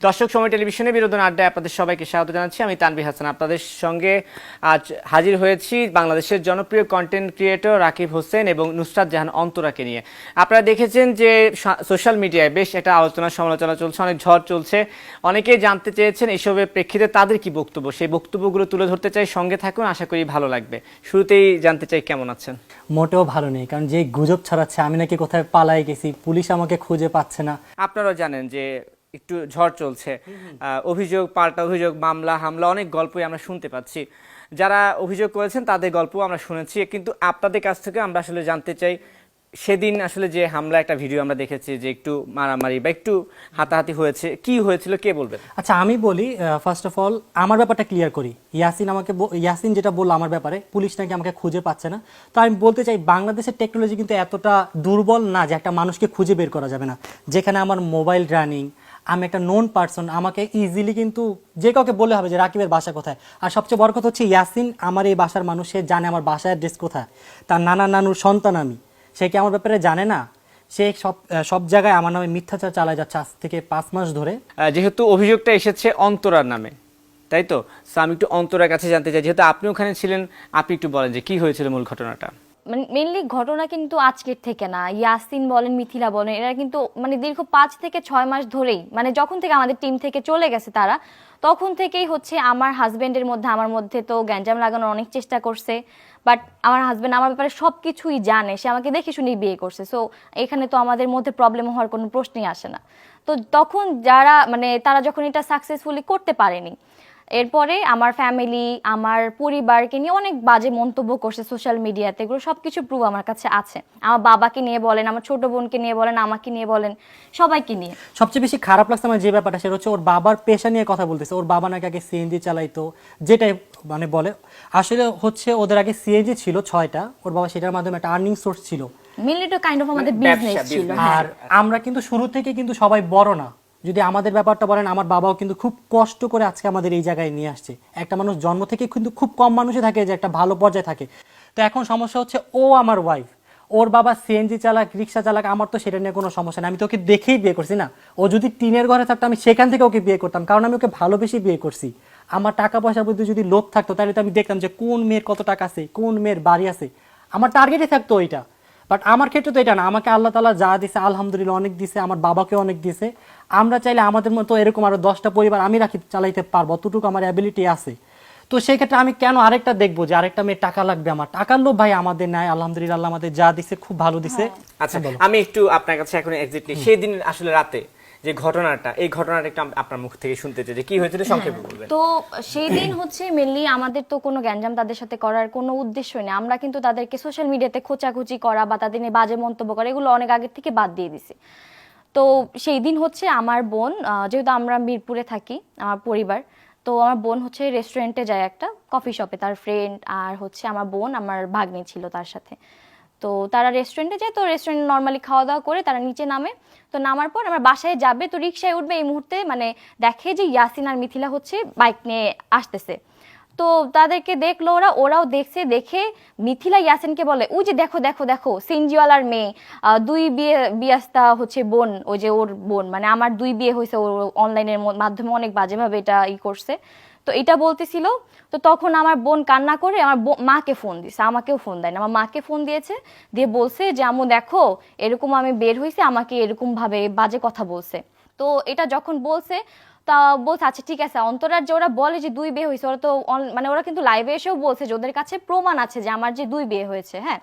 দর্শক সময় টেলিভিশনে বিনোদন আড্ডায় আপনাদের সবাইকে স্বাগত জানাচ্ছি। আমি তানভীর হাসান আপনাদের সঙ্গে আজ হাজির হয়েছি বাংলাদেশের জনপ্রিয় কন্টেন্ট ক্রিয়েটর রাকিব হোসেন এবং নুসরাত জাহান অন্তরাকে নিয়ে। আপনারা দেখেছেন যে সোশ্যাল মিডিয়ায় বেশ একটা আলোচনা সমালোচনা চলছে, অনেক ঝড় চলছে। অনেকেই জানতে চেয়েছেন এসবের প্রেক্ষিতে তাদের কি বক্তব্য, সেই বক্তব্যগুলো তুলে ধরতে চাই। সঙ্গে থাকুন, আশা করি ভালো লাগবে। শুরুতেই জানতে চাই কেমন আছেন? মোটেও ভালো নেই, কারণ যে গুজব ছড়াচ্ছে আমি নাকি কোথায় পালাই গেছি, পুলিশ আমাকে খুঁজে পাচ্ছে না। আপনারা জানেন যে একটু ঝড় চলছে, অভিযোগ পাল্টা অভিযোগ, মামলা হামলা, অনেক গল্পই আমরা শুনতে পাচ্ছি। যারা অভিযোগ করেছেন তাদের গল্প আমরা শুনেছি, কিন্তু আপনাদের কাছ থেকে আমরা আসলে জানতে চাই সেদিন আসলে যে হামলা একটা ভিডিও আমরা দেখেছি, যে একটু মারামারি বা একটু হাতাহাতি হয়েছে, কি হয়েছিল কে বলবেন? আচ্ছা আমি বলি, ফার্স্ট অফ অল আমার ব্যাপারটা ক্লিয়ার করি। ইয়াসিন যেটা বললো আমার ব্যাপারে, পুলিশ নাকি আমাকে খুঁজে পাচ্ছে না। তো আমি বলতে চাই বাংলাদেশের টেকনোলজি কিন্তু এতটা দুর্বল না যে একটা মানুষকে খুঁজে বের করা যাবে না। যেখানে আমার মোবাইল রানিং, আমি একটা নোন পার্সন, আমাকে ইজিলি কিন্তু যে কাউকে বললে হবে যে রাকিবের বাসা কোথায়। আর সবচেয়ে বড় কথা হচ্ছে ইয়াসিন আমার এই বাসার মানুষ, সে জানে আমার বাসার অ্যাড্রেস কোথায়। তার নানা নানুর সন্তান আমি, সে কি আমার ব্যাপারে জানে না? সে সব জায়গায় আমার নামে মিথ্যাচার চালায় যাচ্ছে আজ থেকে 5 মাস ধরে। যেহেতু অভিযোগটা এসেছে অন্তরার নামে, তাই তো? আমি একটু অন্তরার কাছে জানতে চাই, যেহেতু আপনি ওখানে ছিলেন, আপনি একটু বলেন যে কি হয়েছিল মূল ঘটনাটা। মানে মেইনলি ঘটনা কিন্তু আজকের থেকে না, ইয়াসিন বলেন মিথিলা বলেন, এরা কিন্তু মানে দীর্ঘ 5 থেকে 6 মাস ধরেই, মানে যখন থেকে আমাদের টিম থেকে চলে গেছে তারা, তখন থেকেই হচ্ছে আমার হাজবেন্ডের মধ্যে আমার মধ্যে তো গ্যাঞ্জাম লাগানোর অনেক চেষ্টা করছে। বাট আমার হাজবেন্ড আমার ব্যাপারে সব কিছুই জানে, সে আমাকে দেখে শুনেই বিয়ে করছে। সো এখানে তো আমাদের মধ্যে প্রবলেম হওয়ার কোনো প্রশ্নই আসে না। তো তখন যারা মানে তারা যখন এটা সাকসেসফুলি করতে পারেনি, এরপরে আমার ফ্যামিলি, আমার পরিবারকে নিয়ে অনেক বাজে মন্তব্য করছে সোশ্যাল মিডিয়াতে। এগুলো সবকিছু প্রুফ আমার কাছে আছে। আমার বাবাকে নিয়ে বলেন, আমার ছোট বোনকে নিয়ে বলেন, আমাকে নিয়ে বলেন, সবাইকে নিয়ে। সবচেয়ে বেশি খারাপ লাগছে আমার যে ব্যাপারটা, সেটা হচ্ছে ওর বাবার পেশা নিয়ে কথা বলতেছে। ওর বাবা নাকি আগে সিএনজি চালাইতো, যেটাই মানে বলে আসলে হচ্ছে ওদের আগে সিএনজি ছিল 6টা, ওর বাবা সেটার মাধ্যমে একটা আর্নিং সোর্স ছিল। মেইনলি তো কাইন্ড অফ আমাদের বিজনেস ছিল। আর আমরা কিন্তু শুরু থেকে কিন্তু সবাই বড় না। যদি আমাদের ব্যাপারটা বলেন, আমার বাবাও কিন্তু খুব কষ্ট করে আজকে আমাদের এই জায়গায় নিয়ে আসছে। একটা মানুষ জন্ম থেকে কিন্তু খুব কম মানুষই থাকে যে একটা ভালো পর্যায়ে থাকে। তো এখন সমস্যা হচ্ছে ও আমার ওয়াইফ, ওর বাবা সিএনজি চালাক, রিক্সা চালাক, আমার তো সেটা নিয়ে কোনো সমস্যা নেই। আমি তো ওকে দেখেই বিয়ে করছি না। ও যদি টিনের ঘরে থাকতো আমি সেখান থেকে ওকে বিয়ে করতাম, কারণ আমি ওকে ভালোবেসে বিয়ে করছি। আমার টাকা পয়সার প্রতি যদি লোভ থাকতো তাহলে তো আমি দেখতাম যে কোন মেয়ের কত টাকা আছে, কোন মেয়ের বাড়ি আছে, আমার টার্গেটে থাকতো ওইটা। বাট আমার ক্ষেত্রে তো এটা না, আমাকে আল্লাহ তাআলা যা দিছে আলহামদুলিল্লাহ অনেক দিছে, আমার বাবাকে অনেক দিছে। আমরা চাইলে আমাদের মতো এরকম আরো 10টা পরিবার আমি রাখি চালাইতে পারবো, অতটুকু আমার অ্যাবিলিটি আছে। তো সেই ক্ষেত্রে আমি কেন আরেকটা দেখবো যে আরেকটা মেয়ে টাকা লাগবে? আমার টাকার লোভ ভাই আমাদের নাই, আলহামদুলিল্লাহ আল্লাহ আমাদের যা দিছে খুব ভালো দিছে। আচ্ছা, আমি একটু আপনার কাছে এখন এক্স্যাক্টলি সেই দিন আসলে রাতে যে ঘটনাটা, এই ঘটনাটা একটু আপনার মুখ থেকে শুনতে চাই যে কি হয়েছিল, সংক্ষেপে বলবেন। তো সেই দিন হচ্ছে মেনলি আমাদের তো কোনো গ্যাঞ্জাম তাদের সাথে করার কোনো উদ্দেশ্যই নেই। আমরা কিন্তু তাদেরকে সোশ্যাল মিডিয়াতে খোঁচাখুচি করা বা তাদের নিয়ে বাজে মন্তব্য করা এগুলো অনেক আগের থেকে বাদ দিয়ে দিছি। তো সেই দিন হচ্ছে আমার বোন, যেহেতু আমরা মিরপুরে থাকি আমার পরিবার, তো আমার বোন হচ্ছে রেস্টুরেন্টে যায়, একটা কফি শপে, তার ফ্রেন্ড আর হচ্ছে আমার বোন, আমার ভাগ্নে ছিল তার সাথে। তো তারা রেস্টুরেন্টে যায়, তো রেস্টুরেন্টে নর্মালি খাওয়া দাওয়া করে তারা নিচে নামে। তো নামার পর আমার বাসায় যাবে, তো রিক্সায় উঠবে, এই মুহূর্তে মানে দেখে যে ইয়াসিন আর মিথিলা হচ্ছে বাইক নিয়ে আসতেছে। তো তাদেরকে দেখলো, ওরাও দেখছে, দেখে মিথিলা ইয়াসিনকে বলে, ওই যে দেখো দেখো দেখো সিনজিওয়ালার মেয়ে, 2 বিয়াস্তা হচ্ছে বোন, ওই যে ওর বোন, মানে আমার 2 বিয়ে হয়েছে, ওর অনলাইনের মাধ্যমে অনেক বাজেভাবে এটা করছে। তো এটা বলতেছিল। তো তখন আমার বোন কান্না করে আমার মাকে ফোন দিছে, আমাকেও ফোন দেয় না, আমার মাকে ফোন দিয়েছে, দিয়ে বলছে যে আম্মু দেখো এরকম আমি বের হয়েছি, আমাকে এরকম ভাবে বাজে কথা বলছে। তো এটা যখন বলছে, তা বলছে আচ্ছা ঠিক আছে। অন্তরার যে ওরা বলে যে 2 বিয়ে হয়েছে, ওরা তো মানে ওরা কিন্তু লাইভে এসেও বলছে যে ওদের কাছে প্রমাণ আছে যে আমার যে 2 বিয়ে হয়েছে। হ্যাঁ,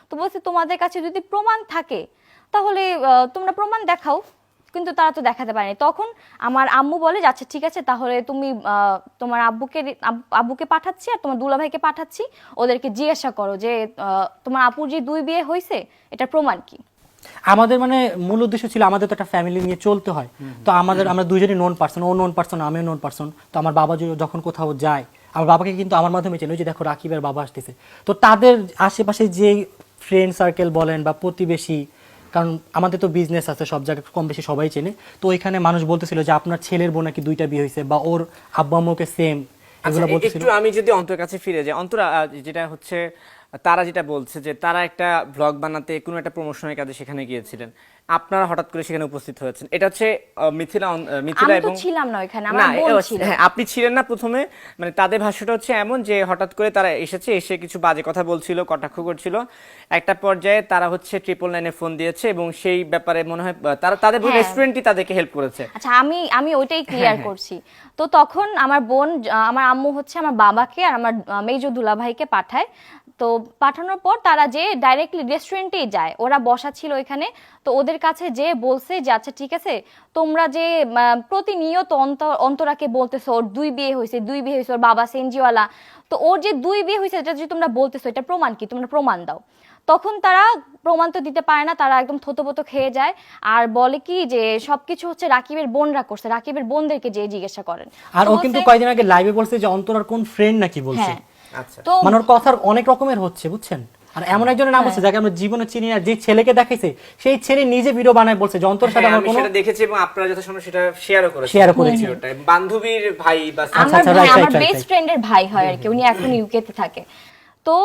তো বলছে তোমাদের কাছে যদি প্রমাণ থাকে তাহলে তোমরা প্রমাণ দেখাও, কিন্তু তারা তো দেখাতে পারেনি। তখন আমার আম্মু বলে যে আচ্ছা ঠিক আছে, তাহলে তুমি তোমার আব্বুকে পাঠাচ্ছি আর তোমার দুলাভাইকে পাঠাচ্ছি, ওদেরকে জিজ্ঞাসা করো যে তোমার আপুর যে 2 বিয়ে হয়েছে এটার প্রমাণ কি। আমাদের মানে মূল উদ্দেশ্য ছিল আমাদের তো একটা ফ্যামিলি নিয়ে চলতে হয়। তো আমরা দুইজনই নন পার্সন, ও নন পার্সন আমিও নন পার্সন। তো আমার বাবা যখন কোথাও যায়, আমার বাবাকে কিন্তু আমার মাধ্যমে চেনে, ওই যে দেখো রাকিবের বাবা আসতেছে। তো তাদের আশেপাশে যে ফ্রেন্ড সার্কেল বলেন বা প্রতিবেশী, কারণ আমাদের তো বিজনেস আছে, সব জায়গায় কম বেশি সবাই চেনে। তো ওইখানে মানুষ বলতেছিল যে আপনার ছেলের বোন নাকি 2টা বিয়ে হয়েছে, বা ওর আব্বু আম্মুকে সেম, এগুলো বলতেছিল। একটু আমি যদি অন্তর কাছে ফিরে যাই, অন্তরা যেটা হচ্ছে তারা যেটা বলছে যে তারা একটা ব্লগ বানাতে কোনো একটা প্রমোশনের কাজে সেখানে গিয়েছিলেন, আপনারা হঠাৎ করে সেখানে উপস্থিত হয়েছেন। এটা হচ্ছে মিথিলা আমি তো এবং ছিলাম না ওইখানে, না, আমার বোন ছিল। হ্যাঁ আপনি ছিলেন না প্রথমে, মানে তাদের ভাষ্যটা হচ্ছে এমন যে হঠাৎ করে তারা এসে কিছু বাজে কথা বলছিল, কটাক্ষ করছিল। একটা পর্যায়ে তারা হচ্ছে 999-এ ফোন দিয়েছে এবং সেই ব্যাপারে মনে হয় তারা তাদের হ্যাঁ। রেস্টুরেন্টই তাদেরকে হেল্প করেছে। আচ্ছা, আমি ওইটাই ক্লিয়ার করছি। তো তখন আমার বোন, আমার আম্মু হচ্ছে আমার বাবাকে আর আমার মেজো দুলাভাইকে পাঠায়। তো পাঠানোর পর তারা যে ডাইরেক্টলি রেস্টুরেন্টেই যায়, ওরা বসা ছিল ওইখানে। তো ওদের কাছে যে বলছে যে আচ্ছা ঠিক আছে, তোমরা যে প্রতিনিয়ত অন্তরাকে বলতেছো ওর 2 বিয়ে হয়েছে, 2 বিয়ে হয়েছে, ওর বাবা সেনজিওয়ালা, তো ওর যে 2 বিয়ে হয়েছে এটা যে তোমরা বলতেছো, এটা প্রমাণ কি, তোমরা প্রমাণ দাও। তখন তারা প্রমাণ তো দিতে পারে না, তারা একদম থতপত খেয়ে যায় আর বলে কি যে সবকিছু হচ্ছে রাকিবের বোনরা করছে, রাকিবের বোনদেরকে যে জিজ্ঞাসা করেন। আর তো ও বলছে- কিন্তু কয়েকদিন আগে লাইভে বলছে যে অন্তরার কোন ফ্রেন্ড নাকি বলছে। হ্যাঁ, আচ্ছা, তো মানে ওর কথার অনেক রকমের হচ্ছে, বুঝছেন। আর এমন একজনের নাম হচ্ছে যাকে আমরা জীবনে চিনি না, যে ছেলেকে দেখাইছে সেই ছেলে নিজে ভিডিও বানায় বলছে যে অন্তর সাথে হ্যাঁ, আমার আমি কোনো সেটা দেখেছি এবং আপনারা যথাসম্ভব সেটা শেয়ারও করেছেন। Share ও করেছি। ভিডিওটা। বান্ধবীর ভাই বা আচ্ছা, আমার right, আমার right, বেস্ট right. ফ্রেন্ডের ভাই হয় আর কি, উনি এখন ইউকে তে থাকে। তো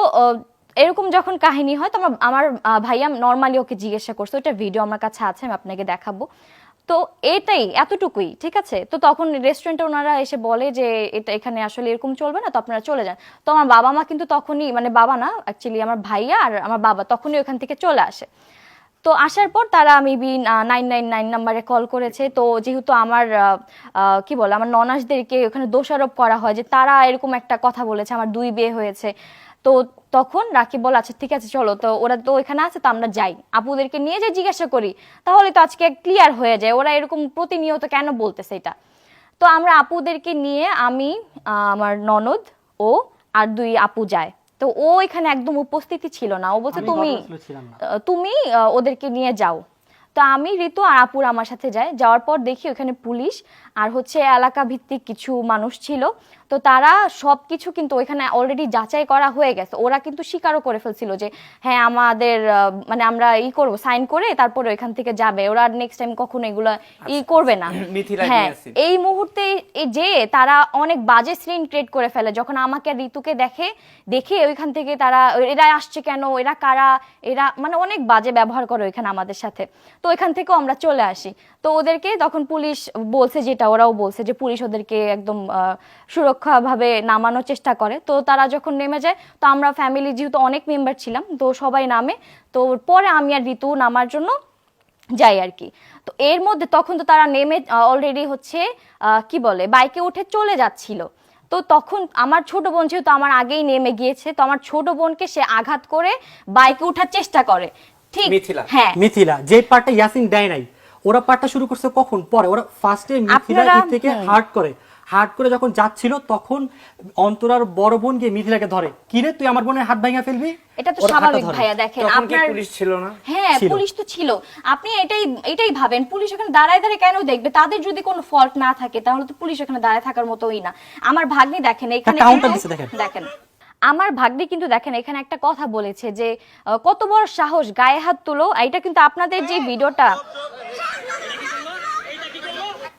এরকম যখন কাহিনী হয় তো আমার ভাইয়া নরমালি ওকে জিজ্ঞাসা করছে, ওটা ভিডিও আমার কাছে আছে, আমি আপনাকে দেখাবো। তো এটাই, এতটুকুই, ঠিক আছে। তো তখন রেস্টুরেন্টে ওনারা এসে বলে যে এটা এখানে আসলে এরকম চলবে না, তো আপনারা চলে যান। তো আমার বাবা মা কিন্তু তখনই, মানে বাবা না অ্যাকচুয়ালি আমার ভাইয়া আর আমার বাবা তখনই ওখান থেকে চলে আসে। তো আসার পর তারা মেবি 999 নাম্বারে কল করেছে। তো যেহেতু আমার কি বলে, আমার ননাসদেরকে ওখানে দোষারোপ করা হয় যে তারা এরকম একটা কথা বলেছে, আমার 2 বিয়ে হয়েছে। তো তখন রাকিব বলে আচ্ছা ঠিক আছে চলো, তো ওরা তো এখানে আছে, তো আমরা যাই, আপুদেরকে নিয়ে যাই, জিজ্ঞাসা করি, তাহলে তো আজকে ক্লিয়ার হয়ে যায় ওরা এরকম প্রতিনিয়ত কেন বলতেছে এটা। তো আমরা আপুদেরকে নিয়ে, আমি, আমার ননদ, ও আর 2 আপু যায়। তো ও এখানে একদম উপস্থিতি ছিল না, ও বলছে আমি তুমি ঘটনাস্থলে ছিলাম না। তুমি ওদেরকে নিয়ে যাও। তো আমি, ঋতু আর আপুর আমার সাথে যাই। যাওয়ার পর দেখি ওখানে পুলিশ আর হচ্ছে এলাকা ভিত্তিক কিছু মানুষ ছিল। তো তারা সবকিছু কিন্তু ওইখানে অলরেডি যাচাই করা হয়ে গেছে, ওরা কিন্তু স্বীকারও করে ফেলছিল যে হ্যাঁ আমাদের মানে আমরা করব, সাইন করে তারপরে ওইখান থেকে যাবে, ওরা নেক্সট টাইম কখনো এগুলো করবে না। মিথিলা হ্যাঁ, নিয়ে আসি। এই মুহূর্তে যে তারা অনেক বাজে সিন ক্রিয়েট করে ফেলে, যখন আমাকে আর ঋতুকে দেখে ওইখান থেকে তারা এরা আসছে কেন, এরা কারা, এরা মানে অনেক বাজে ব্যবহার করে ওইখানে আমাদের সাথে। তো ওইখান থেকেও আমরা চলে আসি। তো ওদেরকে তখন পুলিশ বলছে, যেটা ওরাও বলছে যে পুলিশ ওদেরকে একদম সুরক্ষাভাবে নামানোর চেষ্টা করে। তো তারা যখন নেমে যায়, তো আমরা ফ্যামিলি যেহেতু অনেক মেম্বার ছিলাম, তো সবাই নামে। তো পরে আমি আর ঋতু নামার জন্য যাই আর কি। তো এর মধ্যে তখন তো তারা নেমে অলরেডি হচ্ছে কি বলে বাইকে উঠে চলে যাচ্ছিল। তো তখন আমার ছোট বোন যেহেতু আমার আগেই নেমে গিয়েছে, তো আমার ছোট বোনকে সে আঘাত করে বাইকে ওঠার চেষ্টা করে। ঠিক, মিথিলা। হ্যাঁ, মিথিলা যে পার্টটা ইয়াসিন দেয় নাই, ওরা পার্টটা শুরু করছে কখন, পরে ওরা ফার্স্টে মিথিলা আপনারা- থেকে হার্ট করে যখন যাচ্ছিল, তখন অন্তরার বড় বোন গিয়ে মিথিলাকে ধরে, কিরে তুই আমার বোনের হাত ভাঙা ফেলবি। এটা তো ওর হাতটা স্বাভাবিক ধরে। ভাইয়া, দেখেন তখন কি আপনার পুলিশ ছিল না? হ্যাঁ ছিল। পুলিশ তো ছিল। আপনি এটাই ভাবেন, পুলিশ ওখানে দাঁড়ায় কেন দেখবে? তাদের যদি কোনো ফল্ট না থাকে তাহলে তো পুলিশ ওখানে দাঁড়ায় থাকার মতোই না। আমার ভাগ্নি দেখেন এখানে counter কিন্তু- দিছে, দেখেন। দেখেন আমার ভাগ্নি কিন্তু দেখেন এখানে একটা কথা বলেছে যে কত বড় সাহস, গায়ে হাত তুলো। এটা কিন্তু আপনাদের যে ভিডিওটা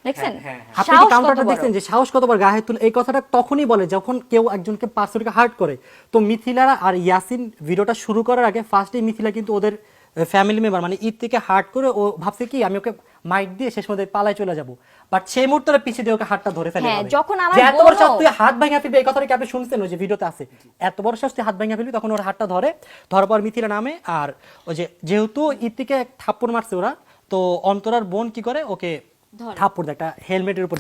দেখছেন, আপনি কি সাহস কত কাউন্টারটা বড়। দেখছেন যে সাহস কতবার গায়ে হাত তুলে? এই কথাটা তখনই বলে যখন কেউ একজনকে পার্সনকে হার্ট করে। তো মিথিলা আর ইয়াসিন ভিডিওটা শুরু করার আগে ফার্স্টে মিথিলা কিন্তু ওদের ফ্যামিলি মেম্বার মানে ঈদ থেকে হার্ট করে ও ভাবছে কি আমি ওকে মাইক দিয়ে শেষ মধ্যে পালায় চলে যাব, বাট সেই মুহূর্তে পিছিয়ে দিয়ে ওকে হাতটা ধরে ফেলে। হ্যাঁ, এভাবে। যখন আমার যে এত বড় বোনও- সাহস তুই হাত ভাঙা ফেলবি, এই কথাটা কি আপনি শুনছেন ওই যে ভিডিওতে আছে, এত বড় সাহস তুই হাত ভাঙা ফেলবি, তখন ওর হাতটা ধরে, ধরার পর মিথিলা নামে। আর ওই যে যেহেতু ঈদ থেকে থাপ্পড় মারছে ওরা, তো অন্তরার বোন কি করে ওকে থাপ্পড় দেয় একটা হেলমেটের উপর,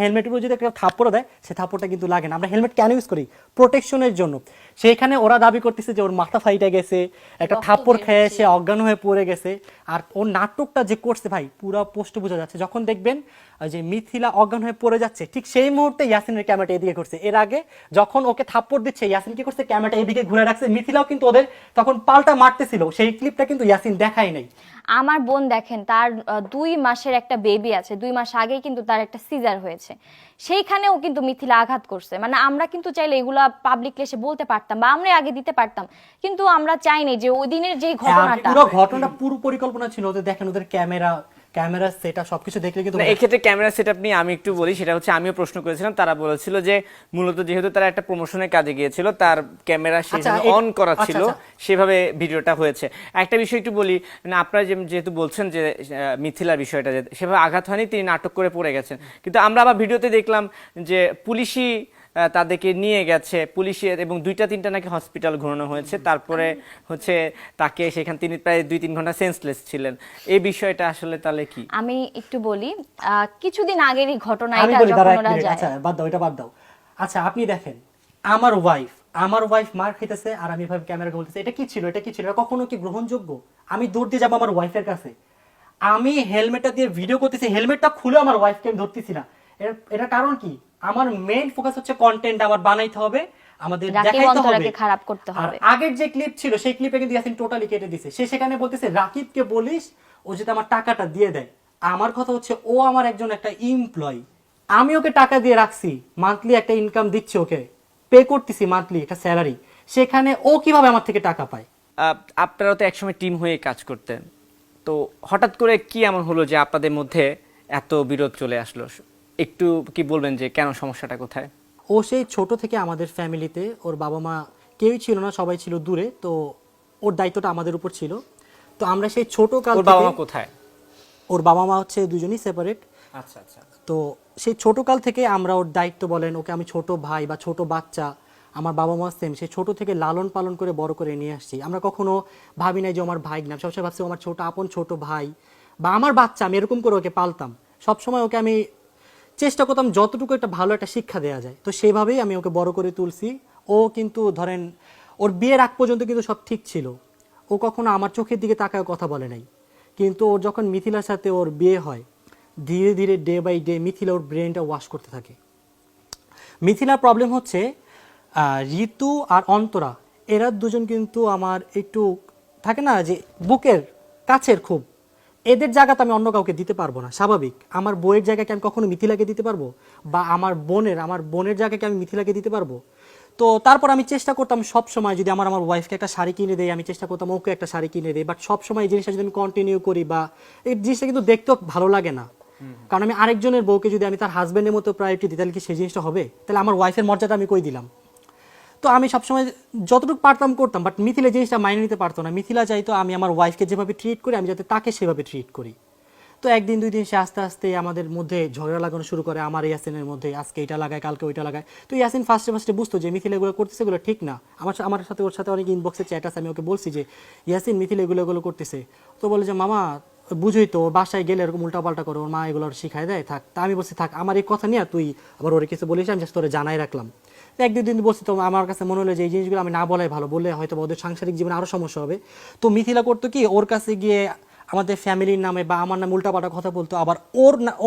হেলমেটের উপর যদি একটা থাপ্পড় দেয়, সে থাপ্পড়টা কিন্তু লাগে না। আমরা হেলমেট কেন ইউজ করি? প্রোটেকশনের জন্য। সেইখানে ওরা দাবি করতেছে যে ওর মাথা ফাইটা গেছে, একটা থাপ্পড় খেয়ে সে অজ্ঞান হয়ে পড়ে গেছে। আর ওর নাটকটা যে করছে ভাই, পুরো পোস্ট বোঝা যাচ্ছে। যখন দেখবেন যে মিথিলা অজ্ঞান হয়ে পড়ে যাচ্ছে, ঠিক সেই মুহূর্তে ইয়াসিনের ক্যামেরাটা এদিকে করছে। এর আগে যখন ওকে থাপ্পড় দিচ্ছে, ইয়াসিন কি করছে, ক্যামেরাটা এদিকে ঘুরে রাখছে। মিথিলাও কিন্তু ওদের তখন পাল্টা মারতেছিল, সেই ক্লিপটা কিন্তু ইয়াসিন দেখাই নাই। আমার বোন দেখেন তার 2 মাসের একটা বেবি আছে, 2 মাস আগেই কিন্তু তার একটা সিজার হয়েছে, সেইখানেও কিন্তু মিথিলা আঘাত করছে। মানে আমরা কিন্তু চাইলে এগুলা পাবলিকলি এসে বলতে পারতাম বা আমরা আগে দিতে পারতাম, কিন্তু আমরা চাইনি যে ওই দিনের যে ঘটনাটা। পুরো ঘটনাটা পুরো পরিকল্পনা ছিল ওদের। দেখেন ওদের ক্যামেরা ক্যামেরা সেটআপ সবকিছু দেখলে কিন্তু না, এক্ষেত্রে ক্যামেরা সেটআপ নিয়ে আমি একটু বলি, সেটা হচ্ছে আমিও প্রশ্ন করেছিলাম, তারা বলেছিল যে মূলত যেহেতু তারা একটা প্রমোশনের কাজে গিয়েছিল, তার ক্যামেরা সেভাবে অন করা ছিল, সেভাবে ভিডিওটা হয়েছে। একটা বিষয় একটু বলি, মানে আপনারা যেহেতু বলছেন যে মিথিলার বিষয়টা যে সেভাবে আঘাত হয়নি, তিনি নাটক করে পড়ে গেছেন, কিন্তু আমরা আবার ভিডিওতে দেখলাম যে পুলিশই তাদেরকে নিয়ে গেছে, পুলিশের, এবং 2-3টা নাকি হসপিটাল ঘোরানো হয়েছে, তারপরে হচ্ছে তাকে সেখানে তিনি প্রায় 2-3 ঘন্টা সেন্সলেস ছিলেন। এই বিষয়টা আসলে তাহলে কি? আমি একটু বলি, কিছুদিন আগেরই ঘটনা আমি এটা, বলি, যখন দাঁড়া এক ওরা মিনিট, যায়। আচ্ছা বাদ দাও, এটা বাদ দাও। আচ্ছা আপনি দেখেন, আমার ওয়াইফ মার খাইতেছে আর আমি ভাবে ক্যামেরা বলতেছে এটা কি ছিল, এটা কি ছিল, এটা কখনো কি গ্রহণযোগ্য? আমি দৌড় দিয়ে যাবো আমার ওয়াইফের কাছে, আমি হেলমেটটা দিয়ে ভিডিও করতেছি, হেলমেটটা খুলে আমার ওয়াইফকে আমি ধরতেছি না। এটা কারণ কি? আমার মেইন ফোকাস হচ্ছে কন্টেন্ট আমার বানাইতে হবে, আমাদের রাকিব দেখাইতে হবে, অন্তরাকে খারাপ করতে আর হবে। আগের যে ক্লিপ ছিল সেই ক্লিপে কিন্তু ইয়াসিন টোটালি কেটে দিছে। সে সেখানে বলতেছে রাকিবকে বলিস ও যদি আমার টাকাটা দিয়ে দেয়। আমার কথা হচ্ছে ও আমার একজন একটা এমপ্লয়ি, আমি ওকে টাকা দিয়ে রাখছি, মান্থলি একটা ইনকাম দিচ্ছি, ওকে পে করতেছি মান্থলি একটা স্যালারি, সেখানে ও কিভাবে আমার থেকে টাকা পায়? আপনারা তো একসময় টিম হয়ে কাজ করতেন, তো হঠাৎ করে কি এমন হলো যে আপনাদের মধ্যে এত বিরোধ চলে আসলো? একটু কি বলবেন যে কেন, সমস্যাটা কোথায়? ও সেই ছোট থেকে আমাদের ফ্যামিলিতে, ওর বাবা মা কেউই ছিল না, সবাই ছিল দূরে, তো ওর দায়িত্বটা আমাদের উপর ছিল। তো আমরা সেই ছোট কাল ওর বাবা থেকে, মা কোথায়? ওর বাবা মা হচ্ছে দুজনই সেপারেট। আচ্ছা আচ্ছা। তো সেই ছোট কাল থেকে আমরা ওর দায়িত্ব বলেন, ওকে আমি ছোট ভাই বা ছোট বাচ্চা, আমার বাবা মা সেম, সেই ছোট থেকে লালন পালন করে বড় করে নিয়ে আসছি। আমরা কখনো ভাবি নাই যে আমার ভাই না, সবসময় ভাবছি ও আমার ছোট আপন ছোট ভাই বা আমার বাচ্চা, আমি এরকম করে ওকে পালতাম। সবসময় ওকে আমি চেষ্টা করতাম যতটুকু একটা ভালো একটা শিক্ষা দেওয়া যায়, তো সেভাবেই আমি ওকে বড় করে তুলছি। ও কিন্তু ধরেন ওর বিয়ের আগ পর্যন্ত কিন্তু সব ঠিক ছিল, ও কখনো আমার চোখের দিকে তাকায় কথা বলে নাই। কিন্তু ওর যখন মিথিলার সাথে ওর বিয়ে হয়, ধীরে ধীরে ডে বাই ডে মিথিলা ওর ব্রেনটা ওয়াশ করতে থাকে। মিথিলার প্রবলেম হচ্ছে ঋতু আর অন্তরা, এরা দুজন কিন্তু আমার একটু থাকে না যে বুকের কাছের খুব, এদের জায়গা তো আমি অন্য কাউকে দিতে পারবো না, স্বাভাবিক। আমার বইয়ের জায়গাকে আমি কখনো মিথিলাকে দিতে পারবো, বা আমার বোনের জায়গাকে আমি মিথিলাকে দিতে পারবো? তো তারপর আমি চেষ্টা করতাম সব সময়, যদি আমার ওয়াইফকে একটা শাড়ি কিনে দেয়, আমি চেষ্টা করতাম ওকে একটা শাড়ি কিনে দেয়, বাট সব সময় এই জিনিসটা যদি আমি কন্টিনিউ করি, বা এই জিনিসটা কিন্তু দেখতেও ভালো লাগে না। কারণ আমি আরেকজনের বউকে যদি আমি তার হাজবেন্ডের মতো প্রায়োরিটি দিই, তাহলে কি সেই জিনিসটা হবে? তাহলে আমার ওয়াইফের মর্যাদা আমি কই দিলাম? তো আমি সবসময় যতটুকু পারতাম করতাম, বাট মিথিলা জিনিসটা মাইনে নিতে পারতো না। মিথিলা চাইতো আমি আমার ওয়াইফকে যেভাবে ট্রিট করি, আমি যাতে তাকে সেভাবে ট্রিট করি। তো একদিন দুই দিন সে আস্তে আস্তে আমাদের মধ্যে ঝগড়া লাগানো শুরু করে, আমার ইয়াসিনের মধ্যে, আজকে এটা লাগায় কালকে ওইটা লাগায়। তো ইয়াসিন ফার্স্টে বুঝতো যে মিথিলা এগুলো করতেছে, এগুলো ঠিক না। আমার সাথে ওর সাথে অনেক ইনবক্সে চ্যাট আছে, আমি ওকে বলছি যে ইয়াসিন মিথিলা এগুলো করতেছে। তো বলে যে মামা বুঝুই তো, বাসায় গেলে এরকম উল্টাপাল্টা করে, ওর মা এগুলো শিখায় দেয়, থাক। তা আমি বলছি থাক, আমার এই কথা নিয়ে তুই আবার ওরে কিছু বলিস, আমি জাস্ট তোরে জানাই রাখলাম। এক দুই দিন বলছি, তো আমার কাছে মনে হলো যে এই জিনিসগুলো আমি না বলাই ভালো, বললে হয়তো ওদের সাংসারিক জীবনে আরও সমস্যা হবে। তো মিথিলা করতো কি, ওর কাছে গিয়ে আমাদের ফ্যামিলির নামে বা আমার নামে উল্টাপাল্টা কথা বলতো, আবার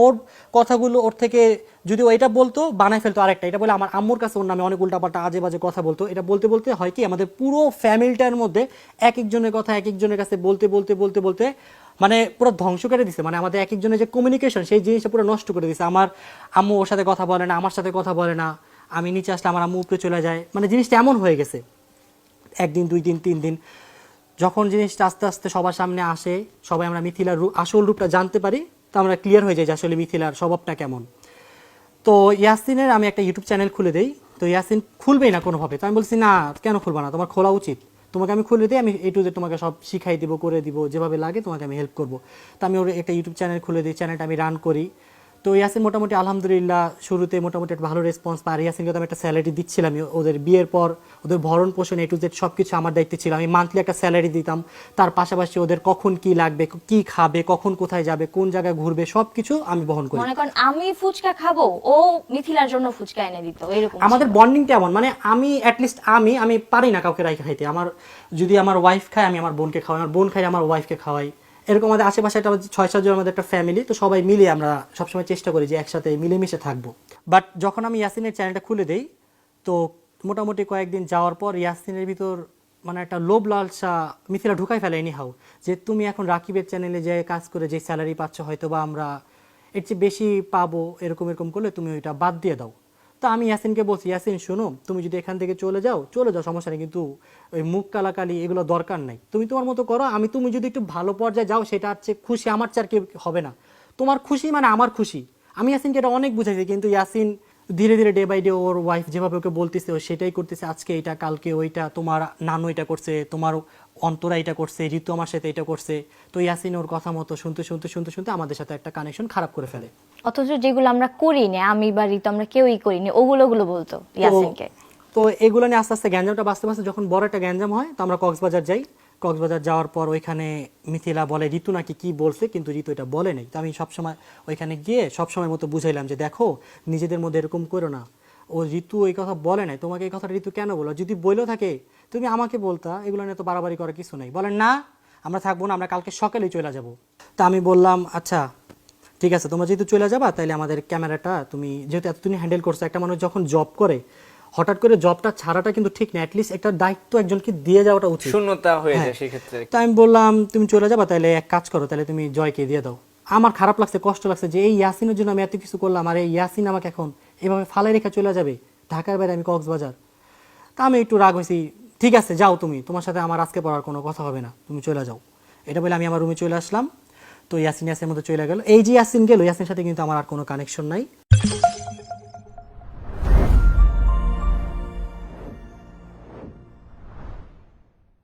ওর কথাগুলো ওর থেকে যদি ও এটা বলতো বানায় ফেলতো আরেকটা, এটা বলে আমার আম্মুর কাছে ওর নামে অনেক উল্টাপাল্টা আজে বাজে কথা বলতো। এটা বলতে বলতে হয় কি, আমাদের পুরো ফ্যামিলিটার মধ্যে এক একজনের কথা এক একজনের কাছে বলতে বলতে বলতে বলতে মানে পুরো ধ্বংস করে দিছে। মানে আমাদের এক একজনের যে কমিউনিকেশন, সেই জিনিসটা পুরো নষ্ট করে দিছে। আমার আম্মু ওর সাথে কথা বলে না, আমার সাথে কথা বলে না, আমি নিচে আসলে আমার আম্মু উপরে চলে যায়, মানে জিনিসটা এমন হয়ে গেছে। একদিন দুই দিন তিন দিন যখন জিনিসটা আস্তে আস্তে সবার সামনে আসে, সবাই আমরা মিথিলার আসল রূপটা জানতে পারি, তো আমরা ক্লিয়ার হয়ে যাই যে আসলে মিথিলার স্বভাবটা কেমন। তো ইয়াসিনের আমি একটা ইউটিউব চ্যানেল খুলে দেই, তো ইয়াসিন খুলবেই না কোনোভাবে। তো আমি বলছি না, কেন খুলবা না, তোমার খোলা উচিত, তোমাকে আমি খুলে দিই, আমি A to Z তোমাকে সব শিখাই দিব, করে দিব, যেভাবে লাগে তোমাকে আমি হেল্প করবো। তো আমি ওর একটা ইউটিউব চ্যানেল খুলে দিই, চ্যানেলটা আমি রান করি। তো ইয়াসিন মোটামুটি আলহামদুলিল্লাহ শুরুতে মোটামুটি একটা ভালো রেসপন্স পাই। ইয়াসিনকে তো আমি একটা স্যালারি দিচ্ছিলাম, ওদের বিয়ের পর ওদের ভরণ পোষণ A to Z সব কিছু আমার দায়িত্বে ছিল। আমি মান্থলি একটা স্যালারি দিতাম, তার পাশাপাশি ওদের কখন কি লাগবে, কি খাবে, কখন কোথায় যাবে, কোন জায়গায় ঘুরবে, সব কিছু আমি বহন করি। মনে করেন আমি ফুচকা খাবো, ও মিথিলার জন্য ফুচকা এনে দিত, এরকম আমাদের ছিল। বন্ডিংটা এমন, মানে আমি অ্যাটলিস্ট আমি পারি না কাউকে রাইখে খাইতে। আমার যদি আমার ওয়াইফ খায়, আমি আমার বোনকে খাওয়াই, আমার বোন খাই, আমার ওয়াইফকে খাওয়াই। এরকম আমাদের আশেপাশে একটা 6-7 জন আমাদের একটা ফ্যামিলি, তো সবাই মিলে আমরা সবসময় চেষ্টা করি যে একসাথে মিলেমিশে থাকবো। বাট যখন আমি ইয়াসিনের চ্যানেলটা খুলে দেই, তো মোটামুটি কয়েকদিন যাওয়ার পর ইয়াসিনের ভিতর মানে একটা লোভ লালসা মিথিলা ঢুকাই ফেলে এনিহাউ, যে তুমি এখন রাকিবের চ্যানেলে যে কাজ করে যে স্যালারি পাচ্ছ, হয়তো বা আমরা এর চেয়ে বেশি পাবো, এরকম করলে তুমি ওইটা বাদ দিয়ে দাও। তো তো আমি ইয়াসিনকে বলছি, ইয়াসিন শোনো, তুমি যদি এখান থেকে চলে যাও সমস্যা নেই, কিন্তু ওই মুখ কালাকালি এগুলো দরকার নাই, তুমি তোমার মতো করো। তুমি যদি একটু ভালো পর্যায়ে যাও সেটা হচ্ছে খুশি, আমার চার কেউ হবে না। তোমার খুশি মানে আমার খুশি। আমি ইয়াসিনকে এটা অনেক বুঝাইছি, কিন্তু ইয়াসিন ধীরে ধীরে ডে বাই ডে ওর ওয়াইফ যেভাবে ওকে বলতেছে ও সেটাই করতেছে। আজকে এটা, কালকে ওইটা, তোমার নানু এটা করছে, তোমার অন্তরা এটা করছে, ঋতু আমার সাথে এটা করছে। তো ইয়াসিন ওর কথা মতো শুনতে শুনতে শুনতে শুনতে আমাদের সাথে একটা কানেকশন খারাপ করে ফেলে। অথচ যেগুলো আমরা করিনি, আমি বা ঋতু আমরা কেউই করিনি, ওগুলো বলতো ইয়াসিনকে। তো এগুলো নিয়ে আস্তে আস্তে গ্যাঞ্জামটা বাঁচতে বাঁচতে যখন বড় একটা গ্যাঞ্জাম হয়, তো আমরা কক্সবাজার যাই। কক্সবাজার যাওয়ার পর ওইখানে মিথিলা বলে ঋতু নাকি কি বলছে, কিন্তু ঋতু এটা বলে নাই। তো আমি সবসময় ওইখানে গিয়ে সবসময় মতো বুঝাইলাম যে দেখো, নিজেদের মধ্যে এরকম করো না, ও ঋতু এই কথা বলে নাই, তোমাকে এই কথাটা ঋতু কেন বলো? যদি বইলেও থাকে তুমি আমাকে বলতা, এগুলো নিয়ে তো বাড়াবাড়ি করার কিছু নেই। বলেন না, আমরা থাকবো না, আমরা কালকে সকালেই চলে যাব। তা আমি বললাম আচ্ছা ঠিক আছে, তোমরা যেহেতু চলে যাবা তাহলে আমাদের ক্যামেরাটা তুমি যেহেতু এতদিন হ্যান্ডেল করছো, একটা মানুষ যখন জব করে হঠাৎ করে জবটা ছাড়াটা কিন্তু ঠিক না, অ্যাটলিস্ট একটা দায়িত্ব একজনকে দিয়ে যাওয়াটা উচিত। শূন্যতা হয়ে হ্যাঁ। যায় সেই ক্ষেত্রে। তো আমি বললাম তুমি চলে যাবা, তাহলে এক কাজ করো, তাহলে তুমি জয়কে দিয়ে দাও। আমার খারাপ লাগছে, কষ্ট লাগছে যে এই ইয়াসিনের জন্য আমি এত কিছু করলাম, আর এই ইয়াসিন আমাকে এখন এভাবে ফালাই রেখে চলে যাবে ঢাকার বাইরে, আমি কক্সবাজার। তা আমি একটু রাগ হয়েছি, ঠিক আছে যাও তুমি, তোমার সাথে আমার আজকে পড়ার কোনো কথা হবে না, তুমি চলে যাও। এটা বলে আমি আমার রুমে চলে আসলাম। তো ইয়াসিনের মধ্যে চলে গেল। এই যে ইয়াসিন গেল, ইয়াসিনের সাথে কিন্তু আমার আর কোনো কানেকশন নাই।